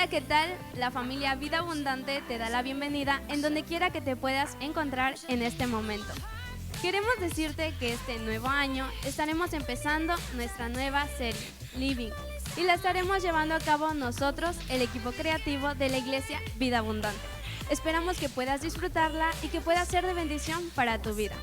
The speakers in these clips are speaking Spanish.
Hola, ¿qué tal? La familia Vida Abundante te da la bienvenida en donde quiera que te puedas encontrar en este momento. Queremos decirte que este nuevo año estaremos empezando nuestra nueva serie, Living, y la estaremos llevando a cabo nosotros, el equipo creativo de la Iglesia Vida Abundante. Esperamos que puedas disfrutarla y que pueda ser de bendición para tu vida.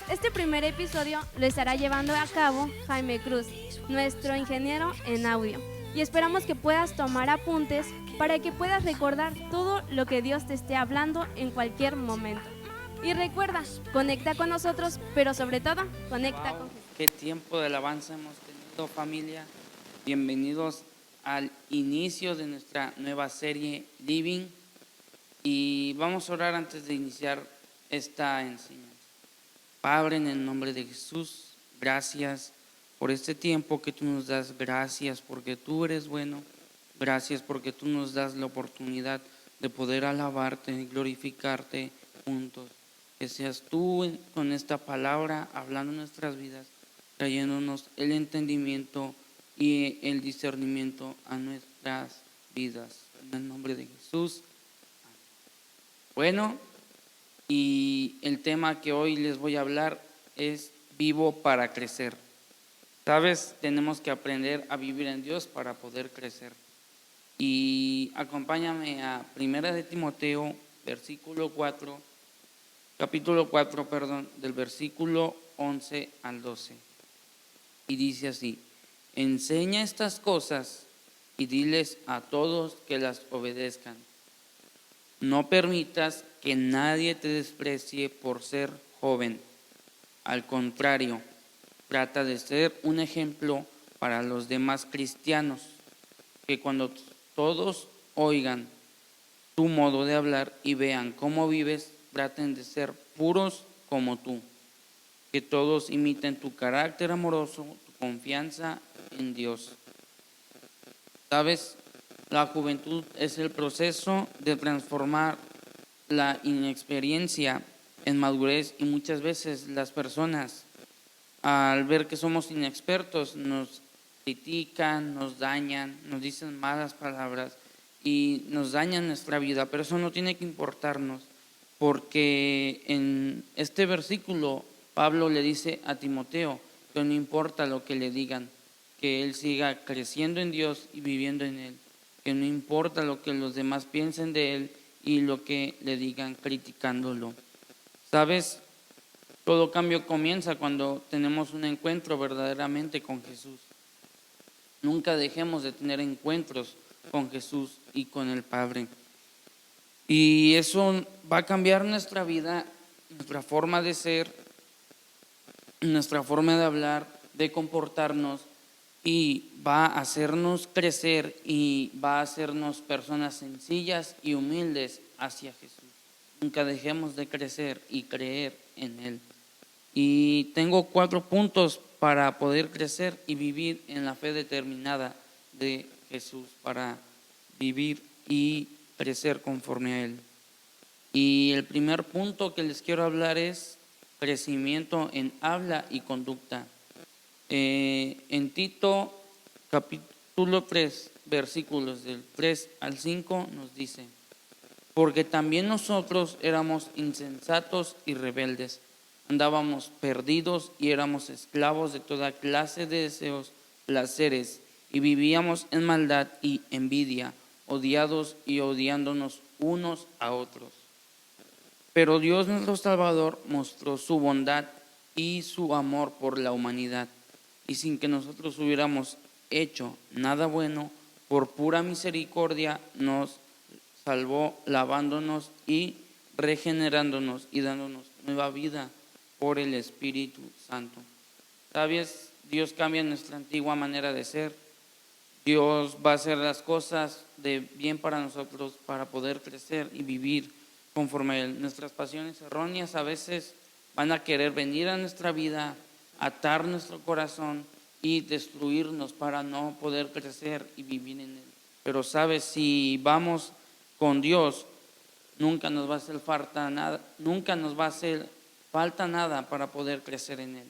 Este primer episodio lo estará llevando a cabo Jaime Cruz, nuestro ingeniero en audio, y esperamos que puedas tomar apuntes para que puedas recordar todo lo que Dios te esté hablando en cualquier momento. Y recuerda, conecta con nosotros, pero sobre todo, conecta con Jesús. Qué tiempo de alabanza hemos tenido, familia. Bienvenidos al inicio de nuestra nueva serie Living. Y vamos a orar antes de iniciar esta enseñanza. Padre, en el nombre de Jesús, gracias por este tiempo que tú nos das. Gracias porque tú eres bueno. Gracias porque tú nos das la oportunidad de poder alabarte y glorificarte juntos. Que seas tú con esta palabra hablando en nuestras vidas, trayéndonos el entendimiento y el discernimiento a nuestras vidas. En el nombre de Jesús. Bueno, y el tema que hoy les voy a hablar es vivo para crecer. Sabes, tenemos que aprender a vivir en Dios para poder crecer. Y acompáñame a 1 de Timoteo, capítulo 4, del versículo 11 al 12. Y dice así: enseña estas cosas y diles a todos que las obedezcan. No permitas que nadie te desprecie por ser joven. Al contrario, trata de ser un ejemplo para los demás cristianos, que cuando todos oigan tu modo de hablar y vean cómo vives, traten de ser puros como tú. Que todos imiten tu carácter amoroso, tu confianza en Dios. ¿Sabes? La juventud es el proceso de transformar la inexperiencia en madurez, y muchas veces las personas, al ver que somos inexpertos, nos critican, nos dañan, nos dicen malas palabras y nos dañan nuestra vida. Pero eso no tiene que importarnos, porque en este versículo Pablo le dice a Timoteo que no importa lo que le digan, que él siga creciendo en Dios y viviendo en él, que no importa lo que los demás piensen de él y lo que le digan criticándolo. ¿Sabes? Todo cambio comienza cuando tenemos un encuentro verdaderamente con Jesús. Nunca dejemos de tener encuentros con Jesús y con el Padre. Y eso va a cambiar nuestra vida, nuestra forma de ser, nuestra forma de hablar, de comportarnos, y va a hacernos crecer y va a hacernos personas sencillas y humildes hacia Jesús. Nunca dejemos de crecer y creer en Él. Y tengo 4 puntos para poder crecer y vivir en la fe determinada de Jesús, para vivir y crecer conforme a Él. Y el primer punto que les quiero hablar es crecimiento en habla y conducta. En Tito capítulo 3, versículos del 3 al 5 nos dice: porque también nosotros éramos insensatos y rebeldes, andábamos perdidos y éramos esclavos de toda clase de deseos, placeres, y vivíamos en maldad y envidia, odiados y odiándonos unos a otros. Pero Dios nuestro Salvador mostró su bondad y su amor por la humanidad, y sin que nosotros hubiéramos hecho nada bueno, por pura misericordia nos salvó, lavándonos y regenerándonos y dándonos nueva vida por el Espíritu Santo. ¿Sabes? Dios cambia nuestra antigua manera de ser. Dios va a hacer las cosas de bien para nosotros para poder crecer y vivir conforme a Él. Nuestras pasiones erróneas a veces van a querer venir a nuestra vida, atar nuestro corazón y destruirnos para no poder crecer y vivir en Él. Pero sabes, si vamos con Dios, nunca nos va a hacer falta nada, nunca nos va a hacer falta nada para poder crecer en Él.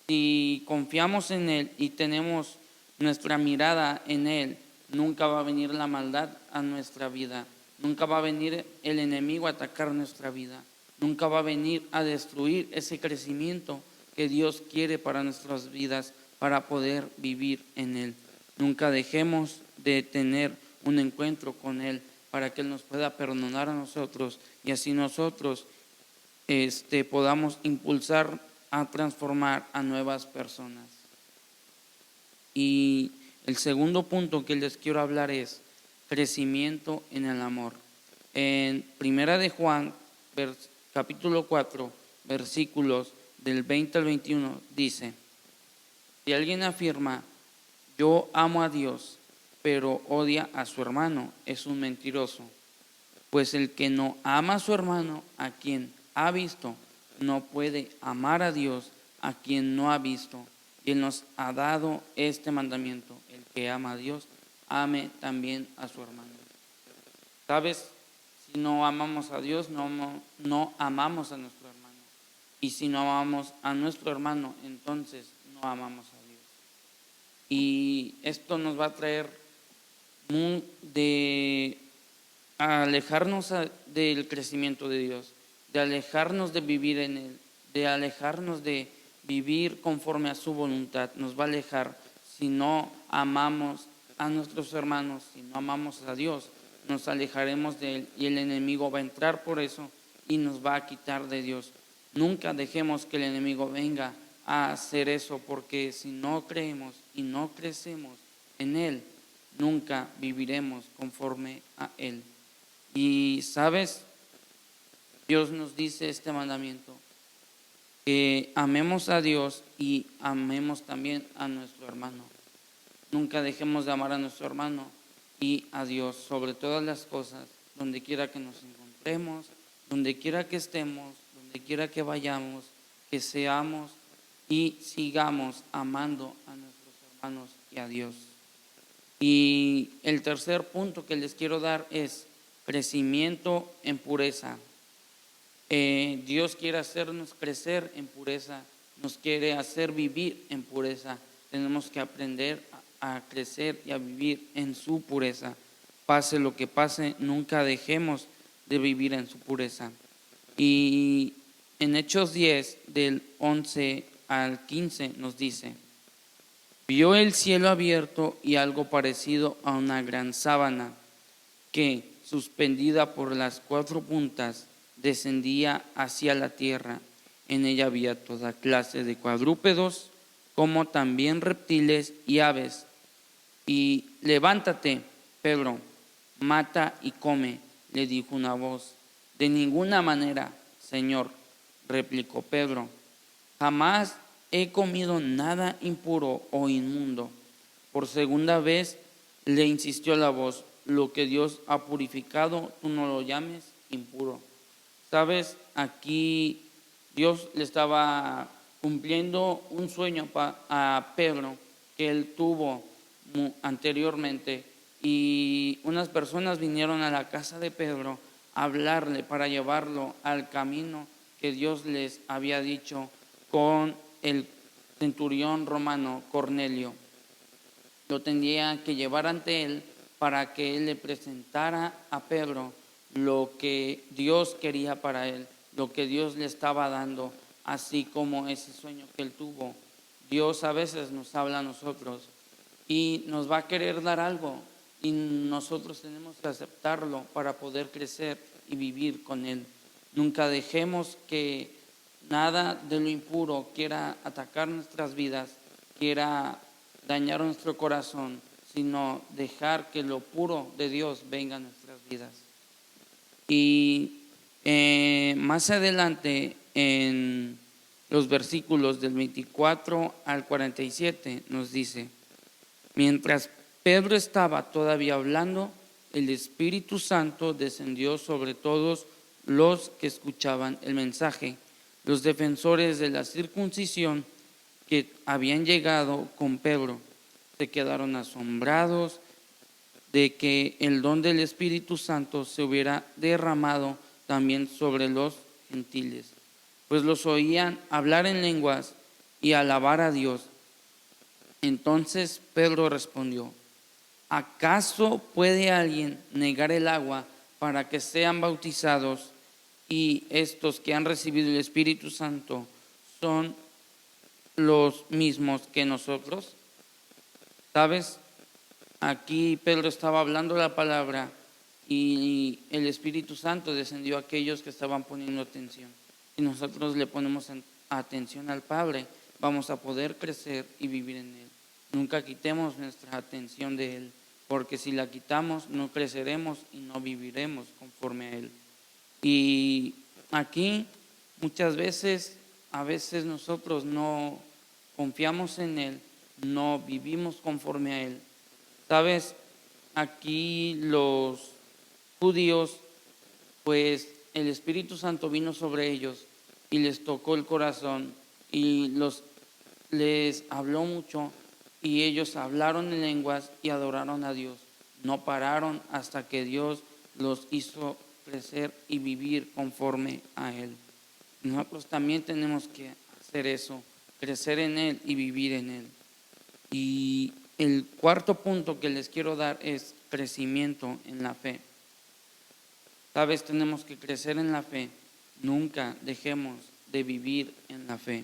Si confiamos en Él y tenemos nuestra mirada en Él, nunca va a venir la maldad a nuestra vida, nunca va a venir el enemigo a atacar nuestra vida, nunca va a venir a destruir ese crecimiento que Dios quiere para nuestras vidas, para poder vivir en Él. Nunca dejemos de tener un encuentro con Él para que Él nos pueda perdonar a nosotros y así nosotros podamos impulsar a transformar a nuevas personas. Y el segundo punto que les quiero hablar es crecimiento en el amor. En Primera de Juan, capítulo 4, versículos del 20 al 21, dice: si alguien afirma, yo amo a Dios, pero odia a su hermano, es un mentiroso. Pues el que no ama a su hermano, a quien ha visto, no puede amar a Dios, a quien no ha visto. Y Él nos ha dado este mandamiento: el que ama a Dios, ame también a su hermano. ¿Sabes? Si no amamos a Dios, no amamos a nuestro hermano. Y si no amamos a nuestro hermano, entonces no amamos a Dios. Y esto nos va a traer de alejarnos del crecimiento de Dios, de alejarnos de vivir en Él, de alejarnos de vivir conforme a su voluntad. Nos va a alejar si no amamos a nuestros hermanos, si no amamos a Dios, nos alejaremos de Él y el enemigo va a entrar por eso y nos va a quitar de Dios. Nunca dejemos que el enemigo venga a hacer eso, porque si no creemos y no crecemos en Él, nunca viviremos conforme a Él. Y sabes, Dios nos dice este mandamiento: que amemos a Dios y amemos también a nuestro hermano. Nunca dejemos de amar a nuestro hermano y a Dios sobre todas las cosas, donde quiera que nos encontremos, donde quiera que estemos, donde quiera que vayamos, que seamos y sigamos amando a nuestros hermanos y a Dios. Y el tercer punto que les quiero dar es crecimiento en pureza. Dios quiere hacernos crecer en pureza, nos quiere hacer vivir en pureza. Tenemos que aprender a crecer y a vivir en su pureza. Pase lo que pase, nunca dejemos de vivir en su pureza. Y en Hechos 10, del 11 al 15, nos dice: vio el cielo abierto y algo parecido a una gran sábana que, suspendida por las 4 puntas, descendía hacia la tierra. En ella había toda clase de cuadrúpedos, como también reptiles y aves. Y levántate, Pedro, mata y come, le dijo una voz. De ninguna manera, Señor, replicó Pedro, jamás he comido nada impuro o inmundo. Por segunda vez le insistió la voz: lo que Dios ha purificado, tú no lo llames impuro. Sabes, aquí Dios le estaba cumpliendo un sueño a Pedro que él tuvo anteriormente, y unas personas vinieron a la casa de Pedro a hablarle para llevarlo al camino que Dios les había dicho con el centurión romano Cornelio. Lo tenía que llevar ante él para que él le presentara a Pedro lo que Dios quería para él, lo que Dios le estaba dando, así como ese sueño que él tuvo. Dios a veces nos habla a nosotros y nos va a querer dar algo, y nosotros tenemos que aceptarlo para poder crecer y vivir con Él. Nunca dejemos que nada de lo impuro quiera atacar nuestras vidas, quiera dañar nuestro corazón, sino dejar que lo puro de Dios venga a nuestras vidas. Y más adelante, en los versículos del 24 al 47, nos dice: mientras Pedro estaba todavía hablando, el Espíritu Santo descendió sobre todos los que escuchaban el mensaje. Los defensores de la circuncisión que habían llegado con Pedro se quedaron asombrados de que el don del Espíritu Santo se hubiera derramado también sobre los gentiles, pues los oían hablar en lenguas y alabar a Dios. Entonces Pedro respondió: ¿acaso puede alguien negar el agua para que sean bautizados y estos que han recibido el Espíritu Santo son los mismos que nosotros? ¿Sabes? Aquí Pedro estaba hablando la palabra y el Espíritu Santo descendió a aquellos que estaban poniendo atención. Si nosotros le ponemos atención al Padre, vamos a poder crecer y vivir en Él. Nunca quitemos nuestra atención de Él, porque si la quitamos no creceremos y no viviremos conforme a Él. Y aquí muchas veces, a veces nosotros no confiamos en Él, no vivimos conforme a Él. ¿Sabes? Aquí los judíos, pues el Espíritu Santo vino sobre ellos y les tocó el corazón y les habló mucho y ellos hablaron en lenguas y adoraron a Dios. No pararon hasta que Dios los hizo crecer y vivir conforme a Él. Nosotros también tenemos que hacer eso, crecer en Él y vivir en Él. Y el cuarto punto que les quiero dar es crecimiento en la fe. Sabes, tenemos que crecer en la fe. Nunca dejemos de vivir en la fe.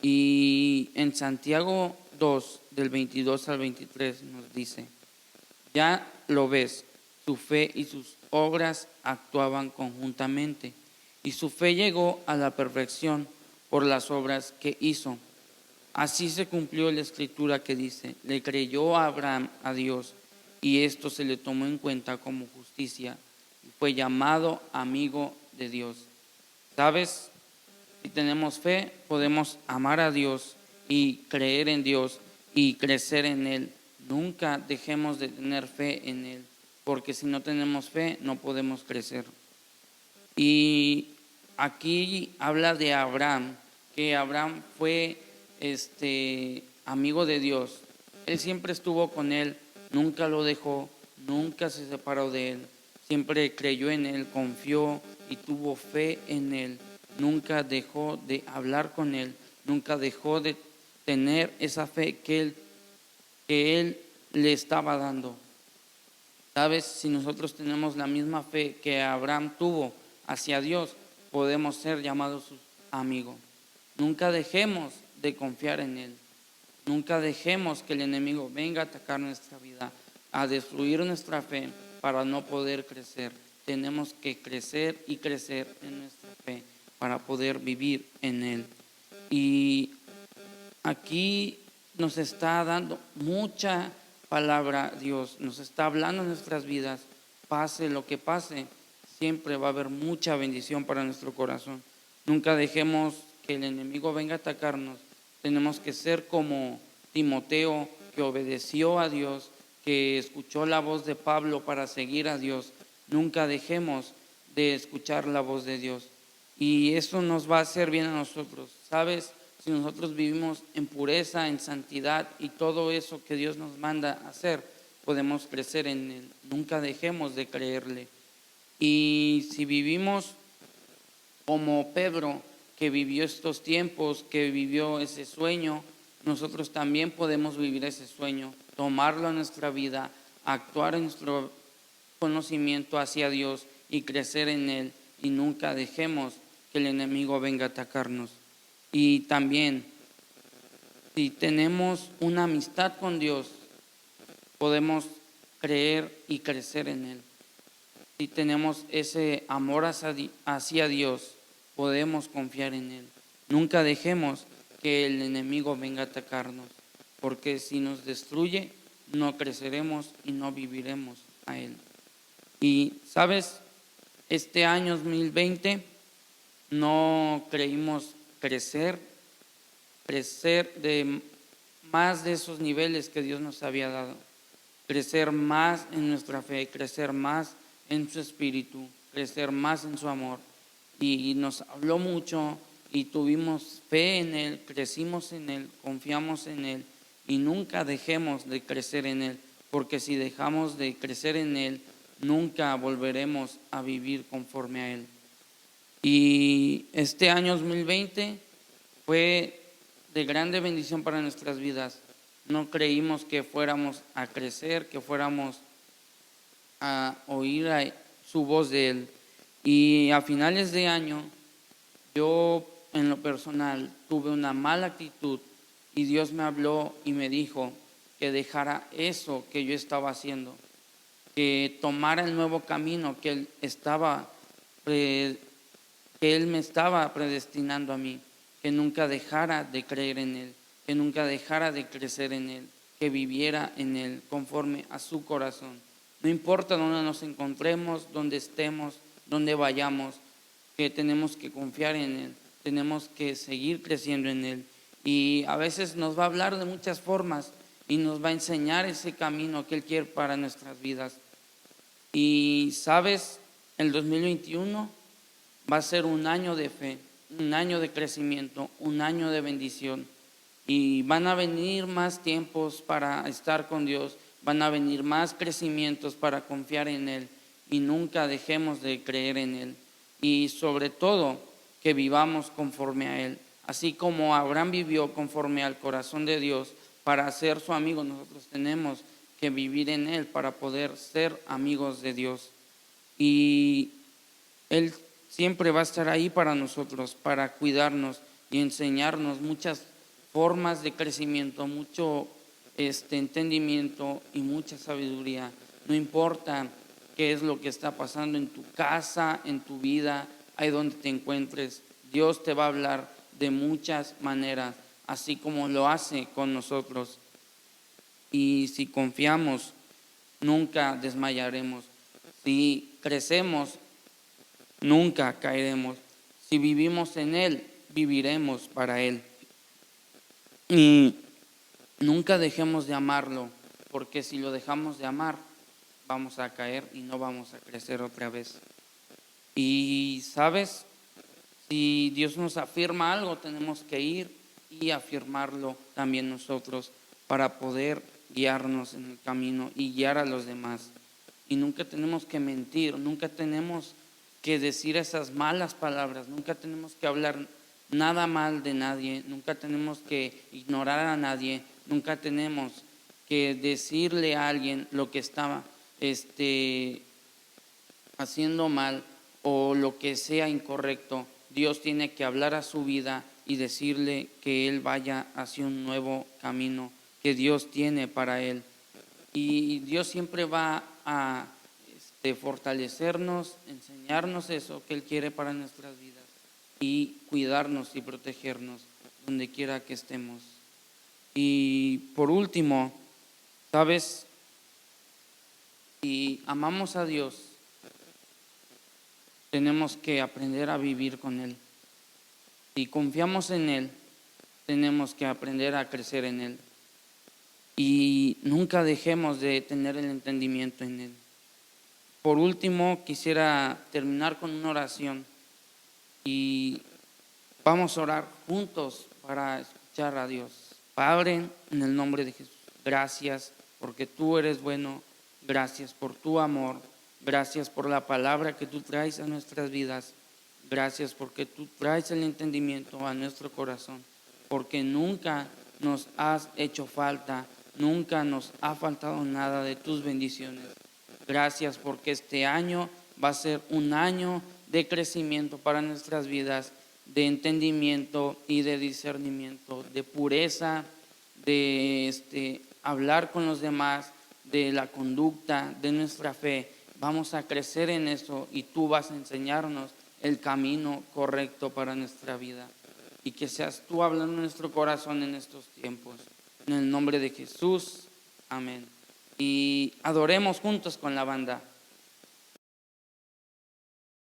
Y en Santiago 2, del 22 al 23 nos dice, ya lo ves, su fe y sus obras actuaban conjuntamente, y su fe llegó a la perfección por las obras que hizo. Así se cumplió la escritura que dice, le creyó a Abraham a Dios, y esto se le tomó en cuenta como justicia, y fue llamado amigo de Dios. ¿Sabes? Si tenemos fe, podemos amar a Dios y creer en Dios y crecer en Él. Nunca dejemos de tener fe en Él, porque si no tenemos fe, no podemos crecer. Y aquí habla de Abraham, que Abraham fue amigo de Dios. Él siempre estuvo con Él, nunca lo dejó, nunca se separó de Él. Siempre creyó en Él, confió y tuvo fe en Él. Nunca dejó de hablar con Él, nunca dejó de tener esa fe que él le estaba dando. ¿Sabes? Si nosotros tenemos la misma fe que Abraham tuvo hacia Dios, podemos ser llamados sus amigos. Nunca dejemos de confiar en Él. Nunca dejemos que el enemigo venga a atacar nuestra vida, a destruir nuestra fe para no poder crecer. Tenemos que crecer y crecer en nuestra fe para poder vivir en Él. Y aquí nos está dando mucha palabra Dios, nos está hablando en nuestras vidas. Pase lo que pase, siempre va a haber mucha bendición para nuestro corazón. Nunca dejemos que el enemigo venga a atacarnos. Tenemos que ser como Timoteo, que obedeció a Dios, que escuchó la voz de Pablo para seguir a Dios. Nunca dejemos de escuchar la voz de Dios. Y eso nos va a hacer bien a nosotros. ¿Sabes? Si nosotros vivimos en pureza, en santidad y todo eso que Dios nos manda a hacer, podemos crecer en Él. Nunca dejemos de creerle. Y si vivimos como Pedro, que vivió estos tiempos, que vivió ese sueño, nosotros también podemos vivir ese sueño, tomarlo en nuestra vida, actuar en nuestro conocimiento hacia Dios y crecer en Él. Y nunca dejemos que el enemigo venga a atacarnos. Y también, si tenemos una amistad con Dios, podemos creer y crecer en Él. Si tenemos ese amor hacia Dios, podemos confiar en Él. Nunca dejemos que el enemigo venga a atacarnos, porque si nos destruye, no creceremos y no viviremos a Él. Y, ¿sabes? Este año 2020 no creímos crecer de más de esos niveles que Dios nos había dado, crecer más en nuestra fe, crecer más en su espíritu, crecer más en su amor. Y nos habló mucho y tuvimos fe en Él, crecimos en Él, confiamos en Él y nunca dejemos de crecer en Él, porque si dejamos de crecer en Él, nunca volveremos a vivir conforme a Él. Y este año 2020 fue de grande bendición para nuestras vidas. no creímos que fuéramos a crecer, que fuéramos a oír su voz de Él. Y a finales de año, yo en lo personal tuve una mala actitud y Dios me habló y me dijo que dejara eso que yo estaba haciendo, que tomara el nuevo camino que Él me estaba predestinando a mí, que nunca dejara de creer en Él, que nunca dejara de crecer en Él, que viviera en Él conforme a su corazón. No importa dónde nos encontremos, dónde estemos, dónde vayamos, que tenemos que confiar en Él, tenemos que seguir creciendo en Él. Y a veces nos va a hablar de muchas formas y nos va a enseñar ese camino que Él quiere para nuestras vidas. Y sabes, el 2021 va a ser un año de fe, un año de crecimiento, un año de bendición. Y van a venir más tiempos para estar con Dios, van a venir más crecimientos para confiar en Él y nunca dejemos de creer en Él. Y sobre todo, que vivamos conforme a Él. Así como Abraham vivió conforme al corazón de Dios para ser su amigo, nosotros tenemos que vivir en Él para poder ser amigos de Dios. Y Él siempre va a estar ahí para nosotros, para cuidarnos y enseñarnos muchas formas de crecimiento, mucho entendimiento y mucha sabiduría. No importa qué es lo que está pasando en tu casa, en tu vida, ahí donde te encuentres, Dios te va a hablar de muchas maneras, así como lo hace con nosotros. Y si confiamos, nunca desmayaremos. Si crecemos, nunca caeremos. Si vivimos en Él, viviremos para Él. Y nunca dejemos de amarlo, porque si lo dejamos de amar, vamos a caer y no vamos a crecer otra vez. Y sabes, si Dios nos afirma algo, tenemos que ir y afirmarlo también nosotros para poder guiarnos en el camino y guiar a los demás. Y nunca tenemos que mentir, nunca tenemos que decir esas malas palabras, nunca tenemos que hablar nada mal de nadie, nunca tenemos que ignorar a nadie, nunca tenemos que decirle a alguien lo que estaba haciendo mal o lo que sea incorrecto. Dios tiene que hablar a su vida y decirle que Él vaya hacia un nuevo camino que Dios tiene para Él. Y Dios siempre va a fortalecernos, enseñarnos eso que Él quiere para nuestras vidas y cuidarnos y protegernos donde quiera que estemos. Y por último, ¿sabes? Si amamos a Dios, tenemos que aprender a vivir con Él. Si confiamos en Él, tenemos que aprender a crecer en Él. Y nunca dejemos de tener el entendimiento en Él. Por último, quisiera terminar con una oración. Y vamos a orar juntos para escuchar a Dios. Padre, en el nombre de Jesús, gracias porque tú eres bueno, gracias por tu amor, gracias por la palabra que tú traes a nuestras vidas, gracias porque tú traes el entendimiento a nuestro corazón, porque nunca nos has hecho falta, nunca nos ha faltado nada de tus bendiciones. Gracias porque este año va a ser un año de crecimiento para nuestras vidas, de entendimiento y de discernimiento, de pureza, de hablar con los demás, de la conducta, de nuestra fe. Vamos a crecer en eso y tú vas a enseñarnos el camino correcto para nuestra vida. Y que seas tú hablando en nuestro corazón en estos tiempos. En el nombre de Jesús, amén. Y adoremos juntos con la banda.